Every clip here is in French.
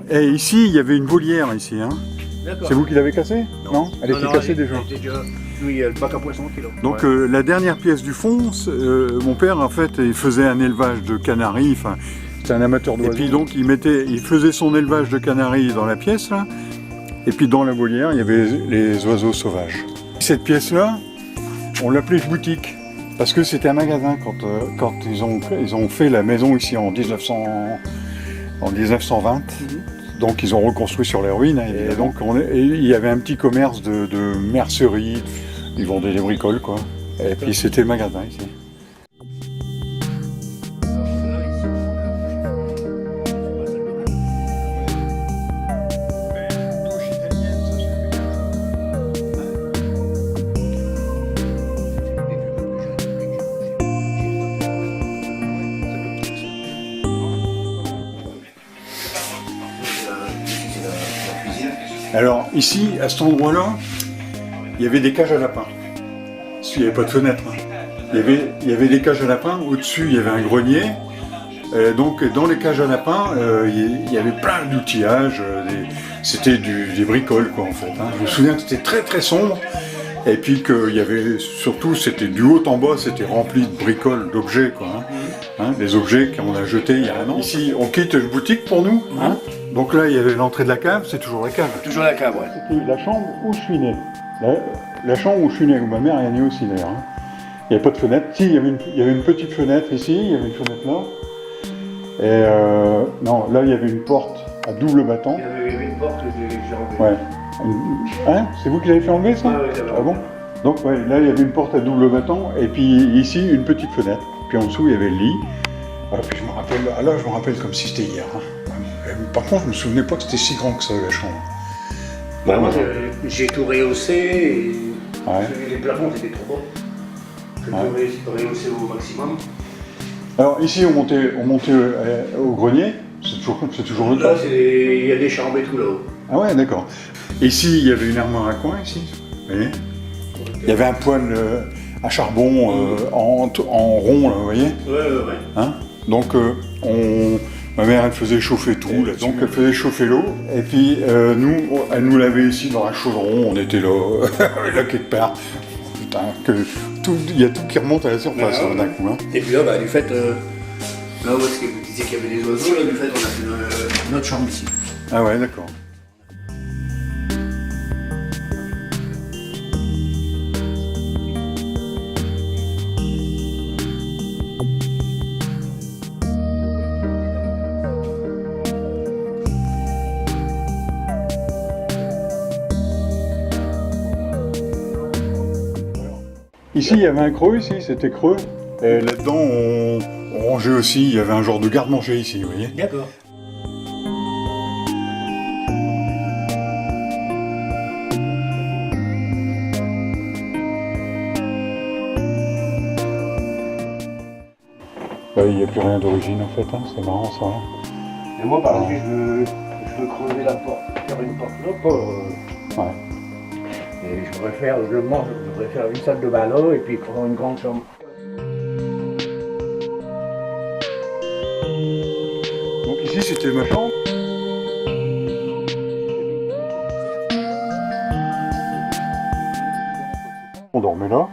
Et ici, il y avait une volière ici. Hein. D'accord. C'est vous qui l'avez cassée? Non, elle était cassée déjà. Oui, le bac à poisson qui l'a. Donc la dernière pièce du fond, mon père en fait, il faisait un élevage de canaris. Enfin, c'était un amateur d'oiseaux. Et puis donc il faisait son élevage de canaris dans la pièce là. Et puis dans la volière, il y avait les oiseaux sauvages. Cette pièce-là, on l'appelait boutique. Parce que c'était un magasin quand ils ont fait la maison ici en 1920. Donc ils ont reconstruit sur les ruines. Et donc il y avait un petit commerce de mercerie. Ils vendaient des bricoles quoi. Et puis c'était le magasin ici. Alors ici, à cet endroit-là, il y avait des cages à lapins. Parce qu'il n'y avait pas de fenêtre. Hein. Il y avait des cages à lapins, au-dessus il y avait un grenier. Donc dans les cages à lapins, il y avait plein d'outillages. C'était des bricoles quoi en fait. Hein. Je me souviens que c'était très très sombre. Et puis qu'il y avait surtout, c'était du haut en bas, c'était rempli de bricoles, d'objets quoi. Hein, des objets qu'on a jetés il y a un an. Ici, on quitte la boutique pour nous. Hein. Donc là, il y avait l'entrée de la cave, c'est toujours la cave. Toujours la cave, ouais. C'était la chambre où je suis né. La chambre où je suis né, où ma mère est née aussi d'ailleurs. Hein. Il n'y avait pas de fenêtre. Si, il y avait une petite fenêtre ici, il y avait une fenêtre là. Et non, là, il y avait une porte à double battant. Il y avait une porte que j'ai enlevée. Ouais. Hein? C'est vous qui l'avez fait enlever ça? Ouais, ah bon? Donc ouais, là, il y avait une porte à double battant et puis ici, une petite fenêtre. Puis en dessous, il y avait le lit. Puis je me rappelle, là, je me rappelle comme si c'était hier. Hein. Par contre, je me souvenais pas que c'était si grand que ça, la chambre. Bah, moi, j'ai tout rehaussé et ouais. Les plafonds étaient trop bas. J'ai tout rehaussé au maximum. Alors ici, on montait au grenier, c'est toujours le cas. Là, il y a des chambres et tout là-haut. Ah ouais, d'accord. Ici, il y avait une armoire à coin, ici. Vous voyez? Il y avait un poêle à charbon en rond, là, vous voyez? Ouais. Hein? Donc, ma mère, elle faisait chauffer tout, là, donc elle faisait chauffer l'eau. Et puis, elle nous lavait ici dans un chaudron, on était là, là quelque part. Putain, il y a tout qui remonte à la surface d'un coup. Hein. Et puis là, du fait, là où est-ce que vous disiez qu'il y avait des oiseaux, là, du fait, on a fait notre chambre ici. Ah ouais, d'accord. Ici, il y avait un creux, ici, c'était creux. Et là-dedans, on rangeait aussi, il y avait un genre de garde-manger ici, vous voyez. D'accord. Il n'y a plus rien d'origine en fait, hein. C'est marrant ça. Hein. Et moi, par exemple, je veux creuser la porte, faire une porte là, pas... Ouais. Et je voudrais faire une salle de bain là, et puis prendre une grande chambre. Donc ici, c'était ma chambre. On dormait là.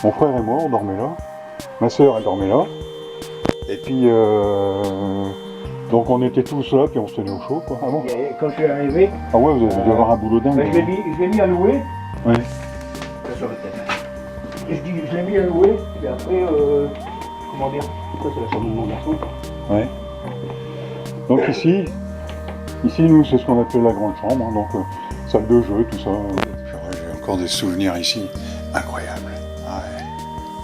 Mon frère et moi, on dormait là. Ma soeur, elle dormait là. Et puis, donc on était tous là, puis on se tenait au chaud, quoi. Ah bon? Et quand je suis arrivé... Ah ouais, vous avez dû avoir un boulot dingue. Je l'ai mis à louer. Oui. Je l'ai mis à louer, et après, comment dire, ça c'est la chambre de mon garçon. Ouais. Donc ici, nous, c'est ce qu'on appelle la grande chambre, hein, donc salle de jeu, tout ça. J'ai encore des souvenirs ici, incroyables. Ouais.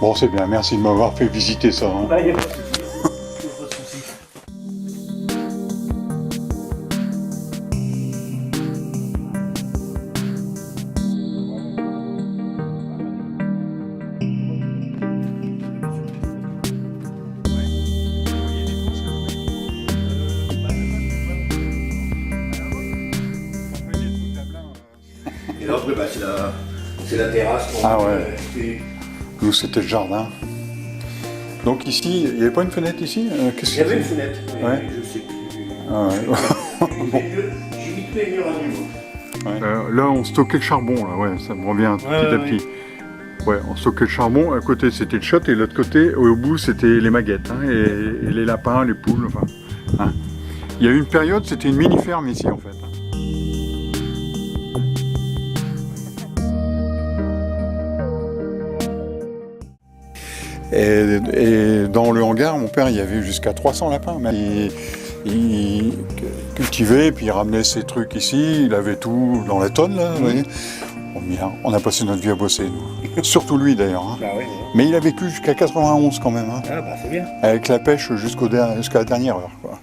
Bon, c'est bien, merci de m'avoir fait visiter ça. Hein. Bah, y a pas de souci. Pas de souci. Et là, après, c'est la terrasse. Ah ouais. Nous, c'était le jardin. Donc ici, il n'y avait pas une fenêtre ici? Il y avait une fenêtre, mais ouais. je sais plus. Ah ouais. Bon. J'ai mis tous les murs à nu, moi. Là, on stockait le charbon, là, ouais, ça me revient petit à petit. Ouais, on stockait le charbon, à côté c'était le shot et de l'autre côté, au bout, c'était les maguettes, hein, et les lapins, les poules, enfin. Hein. Il y a eu une période, c'était une mini-ferme ici, en fait. Et dans le hangar, mon père, il y avait jusqu'à 300 lapins. Il cultivait, puis il ramenait ses trucs ici, il avait tout dans la tonne, là, vous voyez. On a passé notre vie à bosser, nous. Surtout lui, d'ailleurs. Hein. Bah oui. Mais il a vécu jusqu'à 91 quand même. Hein. Ah bah c'est bien. Avec la pêche jusqu'à la dernière heure, quoi.